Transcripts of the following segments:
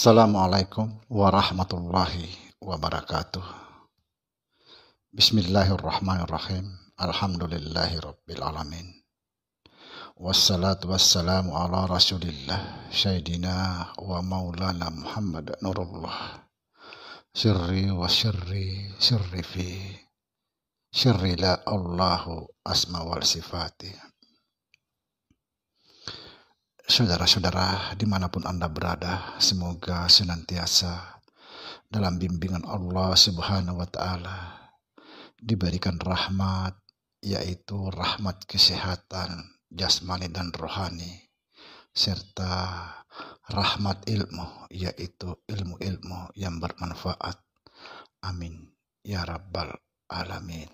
Assalamualaikum warahmatullahi wabarakatuh. Bismillahirrahmanirrahim. Alhamdulillahirabbil alamin. Wassalatu wassalamu ala Rasulillah Sayyidina wa Maulana Muhammad Nurullah. Sirri wa sirri fi sirri la Allahu asma wal sifati. Saudara-saudara dimanapun Anda berada, semoga senantiasa dalam bimbingan Allah Subhanahu wa Ta'ala, diberikan rahmat, yaitu rahmat kesehatan jasmani dan rohani, serta rahmat ilmu, yaitu ilmu-ilmu yang bermanfaat. Amin ya rabbal alamin.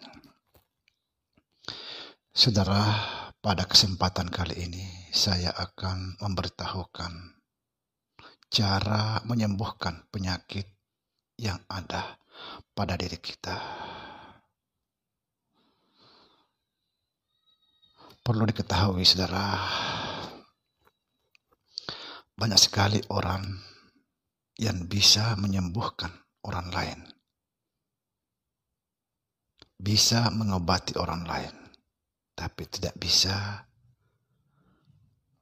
Saudara, pada kesempatan kali ini saya akan memberitahukan cara menyembuhkan penyakit yang ada pada diri kita. Perlu diketahui, saudara, banyak sekali orang yang bisa menyembuhkan orang lain, bisa mengobati orang lain, tapi tidak bisa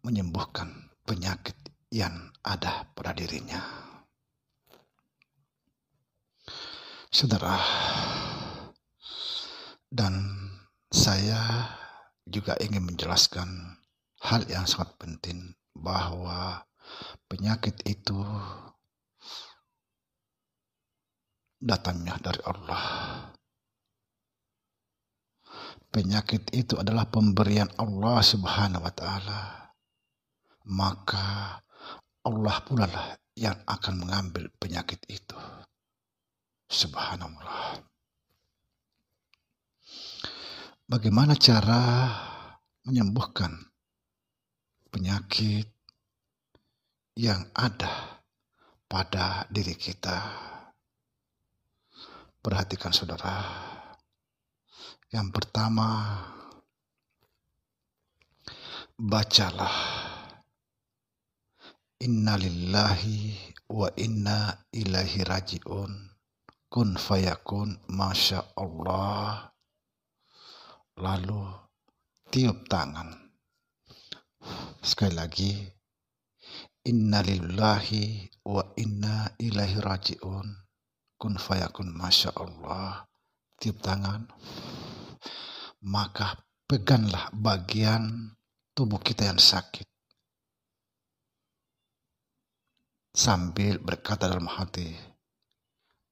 menyembuhkan penyakit yang ada pada dirinya. Saudara, dan saya juga ingin menjelaskan hal yang sangat penting, bahwa penyakit itu datangnya dari Allah. Penyakit itu adalah pemberian Allah Subhanahu wa Ta'ala. Maka Allah pula lah yang akan mengambil penyakit itu. Subhanallah. Bagaimana cara menyembuhkan penyakit yang ada pada diri kita? Perhatikan, saudara. Yang pertama, bacalah Inna lillahi wa inna ilaihi raji'un, kun fayakun, masya Allah. Lalu tiup tangan. Sekali lagi, Inna lillahi wa inna ilaihi raji'un, kun fayakun, masya Allah. Tiup tangan. Maka peganglah bagian tubuh kita yang sakit, sambil berkata dalam hati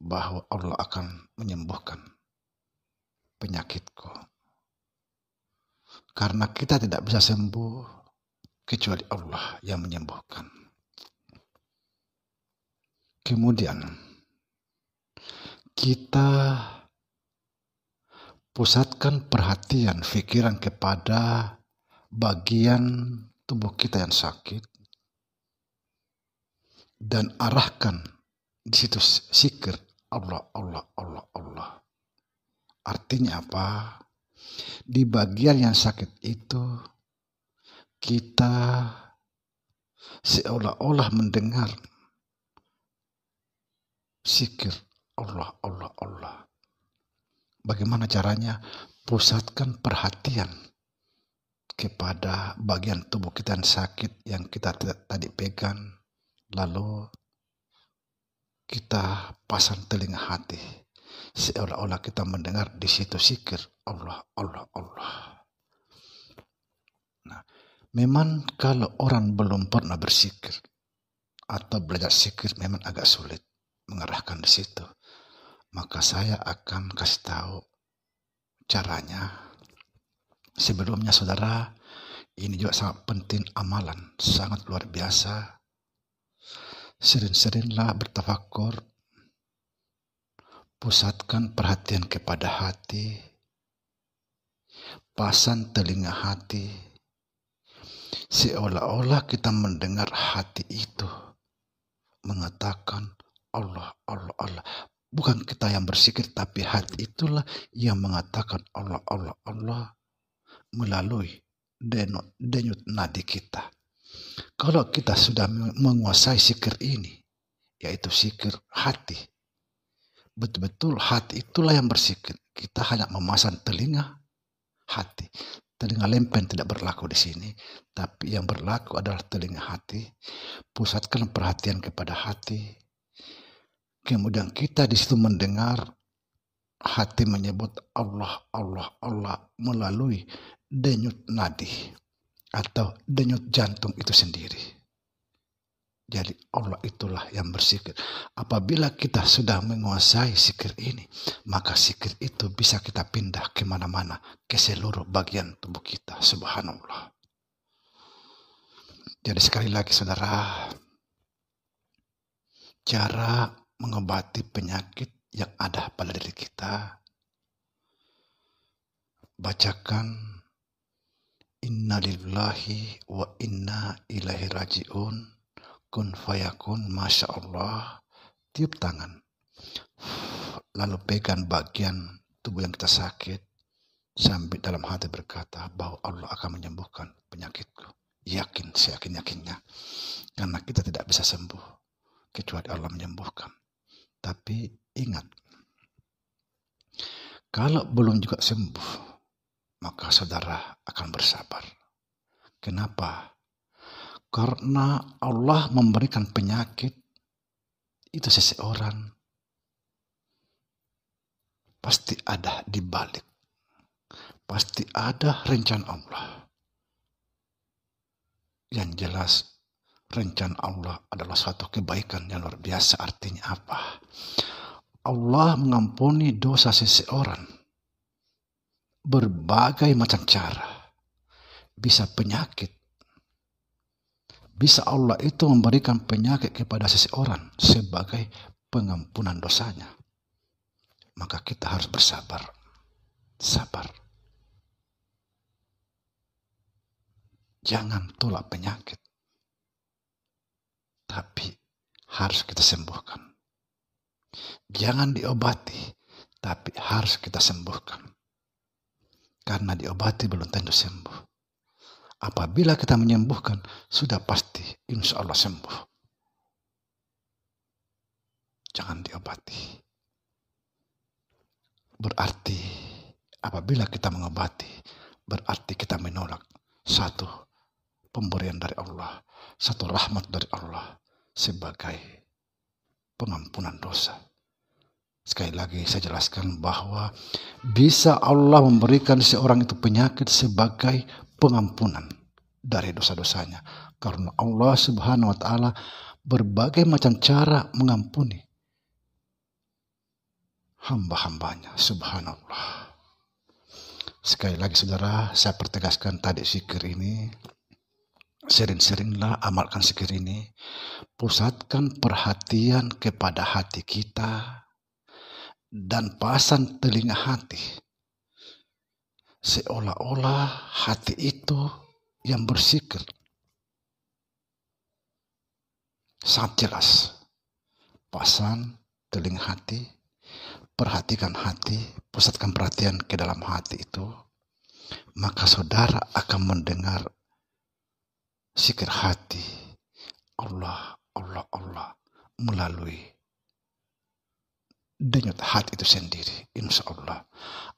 bahwa Allah akan menyembuhkan penyakitku. Karena kita tidak bisa sembuh kecuali Allah yang menyembuhkan. Kemudian kita pusatkan perhatian pikiran kepada bagian tubuh kita yang sakit dan arahkan di situ zikir Allah, Allah, Allah, Allah. Artinya apa? Di bagian yang sakit itu kita seolah-olah mendengar zikir Allah, Allah, Allah. Bagaimana caranya? Pusatkan perhatian kepada bagian tubuh kita yang sakit yang kita tadi pegang. Lalu kita pasang telinga hati, seolah-olah kita mendengar di situ zikir Allah, Allah, Allah. Nah, memang kalau orang belum pernah berzikir atau belajar zikir memang agak sulit mengarahkan di situ. Maka saya akan kasih tahu caranya. Sebelumnya, saudara, ini juga sangat penting, amalan sangat luar biasa. Sering-seringlah bertafakur, pusatkan perhatian kepada hati, pasang telinga hati, seolah-olah kita mendengar hati itu mengatakan Allah, Allah, Allah. Bukan kita yang berzikir, tapi hati itulah yang mengatakan Allah, Allah, Allah melalui denyut nadi kita. Kalau kita sudah menguasai zikir ini, yaitu zikir hati, betul-betul hati itulah yang berzikir. Kita hanya memasang telinga hati. Telinga lempen tidak berlaku di sini, tapi yang berlaku adalah telinga hati. Pusatkan perhatian kepada hati. Kemudian kita di situ mendengar hati menyebut Allah, Allah, Allah melalui denyut nadi atau denyut jantung itu sendiri. Jadi Allah itulah yang berzikir. Apabila kita sudah menguasai zikir ini, maka zikir itu bisa kita pindah kemana-mana, ke seluruh bagian tubuh kita. Subhanallah. Jadi sekali lagi saudara, cara mengobati penyakit yang ada pada diri kita, bacakan Inna lillahi wa inna ilaihi raji'un, kun fayakun, Masya Allah. Tiup tangan, lalu pegang bagian tubuh yang kita sakit, sambil dalam hati berkata bahwa Allah akan menyembuhkan penyakitku. Yakin, seyakin-yakinnya, karena kita tidak bisa sembuh kecuali Allah menyembuhkan. Tapi ingat, kalau belum juga sembuh, maka saudara akan bersabar. Kenapa? Karena Allah memberikan penyakit itu seseorang pasti ada di balik. Pasti ada rencana Allah. Yang jelas rencana Allah adalah suatu kebaikan yang luar biasa. Artinya apa? Allah mengampuni dosa seseorang berbagai macam cara. Bisa penyakit. Bisa Allah itu memberikan penyakit kepada seseorang sebagai pengampunan dosanya. Maka kita harus bersabar. Sabar. Jangan tolak penyakit. Tapi harus kita sembuhkan. Jangan diobati, tapi harus kita sembuhkan. Karena diobati belum tentu sembuh. Apabila kita menyembuhkan, sudah pasti insya Allah sembuh. Jangan diobati. Berarti apabila kita mengobati, berarti kita menolak satu pemberian dari Allah, satu rahmat dari Allah sebagai pengampunan dosa. Sekali lagi saya jelaskan bahwa bisa Allah memberikan seorang itu penyakit sebagai pengampunan dari dosa-dosanya. Karena Allah Subhanahu wa Ta'ala berbagai macam cara mengampuni hamba-hambanya. Subhanallah. Sekali lagi saudara, saya pertegaskan tadi zikir ini. Sering-seringlah amalkan zikir ini. Pusatkan perhatian kepada hati kita. Dan pasang telinga hati. Seolah-olah hati itu yang berzikir. Sangat jelas. Pasang telinga hati. Perhatikan hati. Pusatkan perhatian ke dalam hati itu. Maka saudara akan mendengar zikir hati. Allah, Allah, Allah. Melalui denyut hati itu sendiri, insya Allah.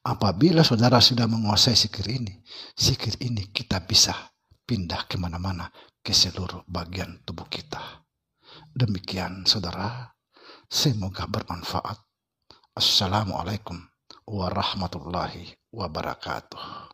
Apabila saudara sudah menguasai zikir ini kita bisa pindah kemana-mana, ke seluruh bagian tubuh kita. Demikian saudara, semoga bermanfaat. Assalamualaikum warahmatullahi wabarakatuh.